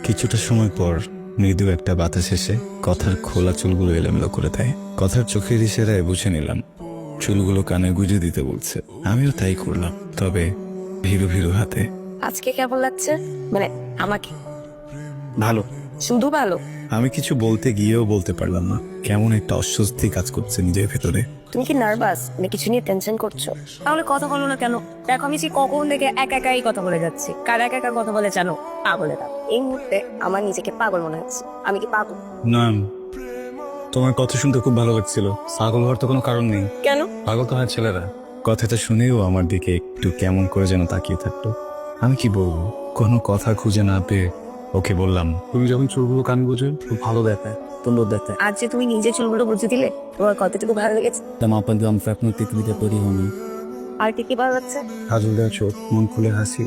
কিছুটা সময় পর মৃদু একটা বাতাস এসে কথার খোলা চুলগুলো এলোমেলো করে দেয়। কথার চোখের ইশারায় বুঝে নিলাম চুলগুলো কানে গুঁজে দিতে বলছে। আমিও তাই করলাম, তবে ভীরু ভীরু হাতে। আজকে কেমন লাগছে? মানে আমাকে ভালো। শুধু ভালো? আমি কিছু বলতে গিয়েও বলতে পারলাম না। কেমন একটা অস্বস্তি কাজ করছে নিজের ভেতরে। তুমি কি নার্ভাস? মানে কিছু নিয়ে টেনশন করছো? তাহলে কথা বলো না কেন? দেখো আমি সেই কখন থেকে একা একাই কথা বলে যাচ্ছি। কার একা একা কথা বলে জানো? পাগলেরা। এই মুহূর্তে আমার নিজেকে পাগল মনে হচ্ছে। আমি কি পাগল? না, তোমার কথা শুনতে খুব ভালো লাগছিল। পাগল হওয়ার তো কোনো কারণ নেই। কেন? পাগল তো হয় ছেলেরা। কথাটা শুনেও আমার দিকে একটু কেমন করে যেন তাকিয়ে থাকতো। আমি কি বলবো, কোনো কথা খুঁজে না পেয়ে ওকে বললাম, তুমি যখন চুলগুলো কান বুঝে খুব ভালো দেখায়, সুন্দর দেখায়। আজ যে তুমি নিজে চুলগুলো বুঝে দিলে, তোমার কতটুকু ভালো লেগেছে? আপনাদের আপনার পৃথিবীতে তৈরি হয়নি। আর কি কি ভালো লাগছে? কাজল দেওয়া চোখ, মন খুলে হাসি।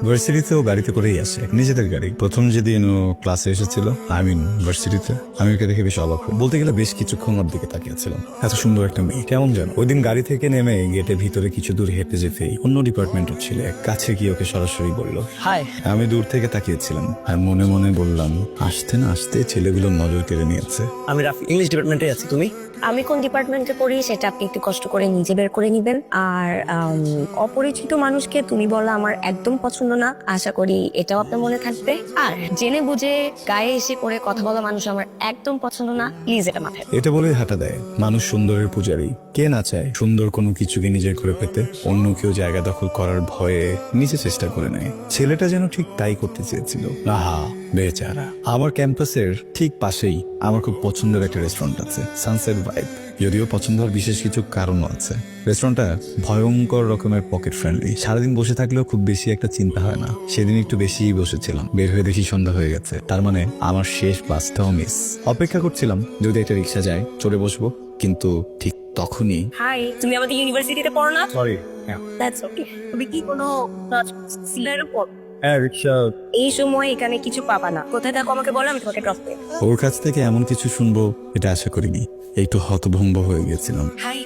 ভার্সিটিতেও গাড়িতে করেই আসে, নিজেদের গাড়ি। প্রথম যেদিন ও ক্লাসে এসেছিল, ভার্সিটিতে, আমি ওকে দেখে বেশ অবাক হই। বলতে গেলে বেশ কিছুক্ষণ ওর দিকে তাকিয়েছিলাম। এত সুন্দর একটা মেয়ে, কেমন যেন। ওই দিন গাড়ি থেকে নেমে গেটের ভিতরে কিছু দূর হেঁটে যেতেই অন্য ডিপার্টমেন্টের ছিল এক কাছে গিয়ে ওকে সরাসরি বলল হাই। আমি দূর থেকে তাকিয়েছিলাম আর মনে মনে বললাম, আসতে না আসতে ছেলেগুলোর নজর কেড়ে নিয়েছে। আমি রাফি, ইংলিশ ডিপার্টমেন্টে আছি। তুমি? আমি কোন ডিপার্টমেন্টে পড়ি সেটা আপনি একটু কষ্ট করে নিজে বের করে নিবেন। আর অপরিচিত মানুষকে তুমি বলা আমার একদম পছন্দ না। আশা করি এটাও আপনার মনে থাকবে। আর জেনে বুঝে গায়ে এসে করে কথা বলা মানুষ আমার একদম পছন্দ না। প্লিজ এটা মাথায়। এটা বলেই হাঁটা দেয়। মানুষ সুন্দরের পূজারী। কে না চায় সুন্দর কোনো কিছুকে নিজের করে পেতে? অন্য কেউ জায়গা দখল করার ভয়ে নিজে চেষ্টা করে নেয়। ছেলেটা যেন ঠিক তাই করতে চেয়েছিল। আহা বেচারা। আমার ক্যাম্পাসের ঠিক পাশেই আমার খুব পছন্দের একটা রেস্টুরেন্ট আছে, সানসেট ভাইব। যদিও পছন্দ হওয়ার বিশেষ কিছু কারণও আছে। রেস্টুরেন্টটা ভয়ঙ্কর রকমের পকেট ফ্রেন্ডলি। সারাদিন বসে থাকলেও খুব বেশি একটা চিন্তা হয় না। সেদিন একটু বেশিই বসেছিলাম। বের হয়ে দেখি সন্ধ্যা হয়ে গেছে। তার মানে আমার শেষ বাসটাও মিস। অপেক্ষা করছিলাম যদি একটা রিক্সা যায়, চড়ে বসবো। কিন্তু ঠিক তখনই হাই, তুমি আমাদের ইউনিভার্সিটিতে পড়ো না? সরি। That's okay. তুমি কি কোনো সিলের উপর? হ্যাঁ, রিক্সা। এই সময় এখানে কিছু পাবা না। কোথায় থাকো আমাকে বলো, আমি তোমাকে ড্রপ দেব। ওর কাছ থেকে এমন কিছু শুনবো এটা আশা করিনি। একটু হতভম্ব হয়ে গেছিলাম। হাই।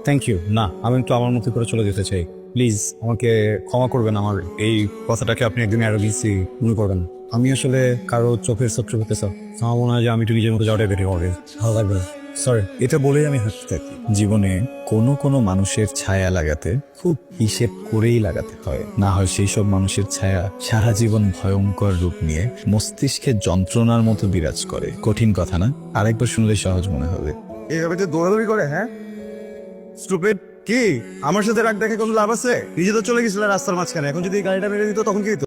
Thank you. না, আমি একটু আমার মতো করে চলে যেতে চাই। প্লিজ আমাকে ক্ষমা করবেন। আমার এই কথাটাকে আপনি একদিন অ্যারোগেন্সি মনে করবেন। আমি আসলে কারো চোখের শত্রু হতে চাই। আমার মনে হয় যে আমি একটু নিজের মতো যাওয়াটাই বেরিয়ে হবে। ভালো লাগবে। সরি। এটা বলেই আমি হাসতে থাকি। জীবনে কোনো কোনো মানুষের ছায়া লাগাতে খুব হিসেব করেই লাগাতে হয়, না হয় সেই সব মানুষের ছায়া সারা জীবন ভয়ঙ্কর রূপ নিয়ে মস্তিষ্কে যন্ত্রণার মতো বিরাজ করে। কঠিন কথা না? আরেকবার শুনলে সহজ মনে হবে। এইভাবে যে দৌড়াদৌড়ি করে, হ্যাঁ স্টুপিড। কি আমার সাথে রাগ দেখে কোনো লাভ আছে? নিজে তো চলে গেছিল রাস্তার মাঝখানে, এখন যদি এই গাড়িটা মেরে দিত তখন কি হতো?